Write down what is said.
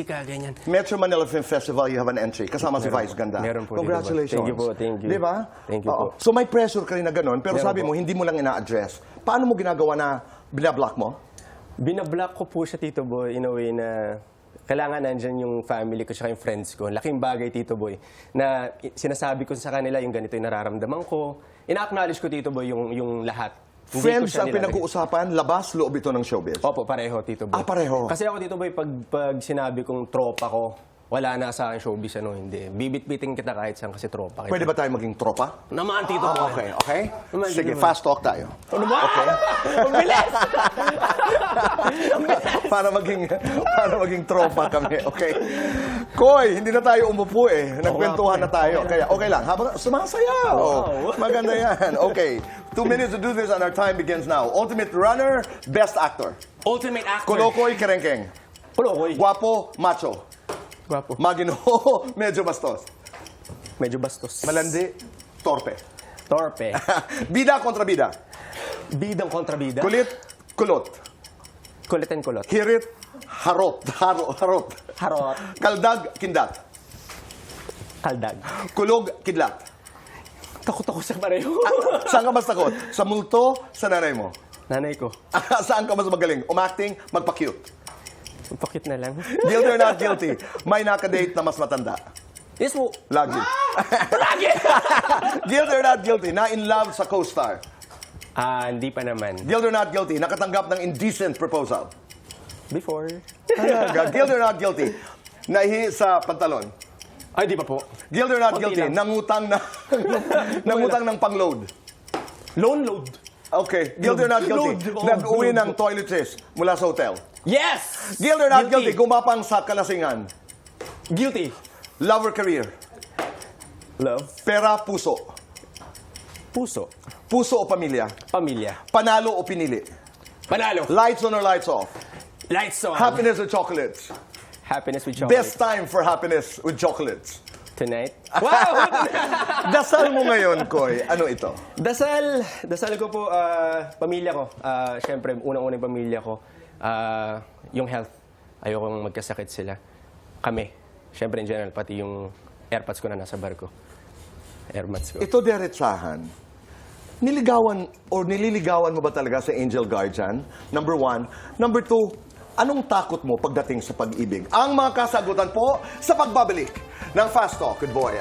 busy ka, ganyan. Metro Manila Film Festival, you have an entry. Kasama si Vice Ganda. Meron po. Congratulations. Thank you po, thank you. Di ba? Thank you po. So may pressure ka rin na ganun, pero Meron sabi mo, hindi mo lang ina-address. Paano mo ginagawa na binablock mo? Binablock ko po siya, Tito Boy, in a way na kailangan nandyan yung family ko at yung friends ko. Laking bagay, Tito Boy, na sinasabi ko sa kanila yung ganito yung nararamdaman ko. Ina-acknowledge ko, Tito Boy, yung lahat. Hindi ko Friends siya ang pinag-uusapan, labas, loob ito ng showbiz. Opo, pareho, Tito Boy. Ah, pareho. Kasi ako, Tito Boy, pag sinabi kong tropa ko, wala na sa akin showbiz, hindi. Bibit-biting kita kahit saan kasi tropa kita. Pwede ba tayo maging tropa? Naman, Tito Boy. Okay, okay? Naman, Sige, Tito Boy. fast talk tayo. Ano ba? Okay. Ang bilis! para maging tropa kami, okay? Koy, hindi na tayo umupo eh. Nagkwentuhan na tayo. Kaya okay lang. Habang sumasayaw. Wow. Maganda yan. Okay. 2 minutes to do this and our time begins now. Ultimate Runner, Best Actor. Ultimate actor. Kolokoy, Kerengkeng. Kolokoy. Guwapo, macho. Guwapo. Maginoo, medyo bastos. Medyo bastos. Malandi, torpe. Torpe. Bida kontra bida. Bidang kontra bida. Kulit, kulot. Kulit and kulot. Hirit, harot. Harot. Harot. Kaldag, kindat. Kaldag. Kulog, kidlat. Takot ako sa pareho. Saan ka mas takot? Sa multo, sa nanay mo? Nanay ko. Saan ka mas magaling? Umacting, magpa-cute. Pakit na lang. Guilty or not guilty? May nakadate na mas matanda. Yes po. Lagi. Lagi! Guilty or not guilty? Na in love sa co-star. Hindi pa naman. Guilty or not guilty? Nakatanggap ng indecent proposal. Before. Talaga. Guilty or not guilty? Nahi sa pantalon. Ay, di pa po. Guilty or not Konti guilty? lang. Nangutang ng pangload. Loan load. Okay. Guilty or not guilty? Load. Oh, Nag-uwi load. ng toiletries mula sa hotel. Yes! Guilty or not guilty? Gumapang sa kalasingan. Guilty. Love or career? Love. Pera, puso. Puso. Puso o pamilya? Pamilya. Panalo o pinili? Panalo. Lights on or lights off? Lights on. Happiness or chocolates? Happiness with chocolate. Best time for happiness with chocolates. Tonight. Wow! Dasal mo ngayon, Koy. Ano ito? Dasal ko po, pamilya ko. Siyempre, unang-unang pamilya ko. Yung health. Ayokong magkasakit sila. Kami. Siyempre, in general, pati yung airpods ko na nasa bar ko. Airmats ko. Ito diretsahan. Nililigawan mo ba talaga sa Angel Guardian? Number 1. Number 2, anong takot mo pagdating sa pag-ibig? Ang mga kasagutan po sa pagbabalik ng Fast Talk. Good boy.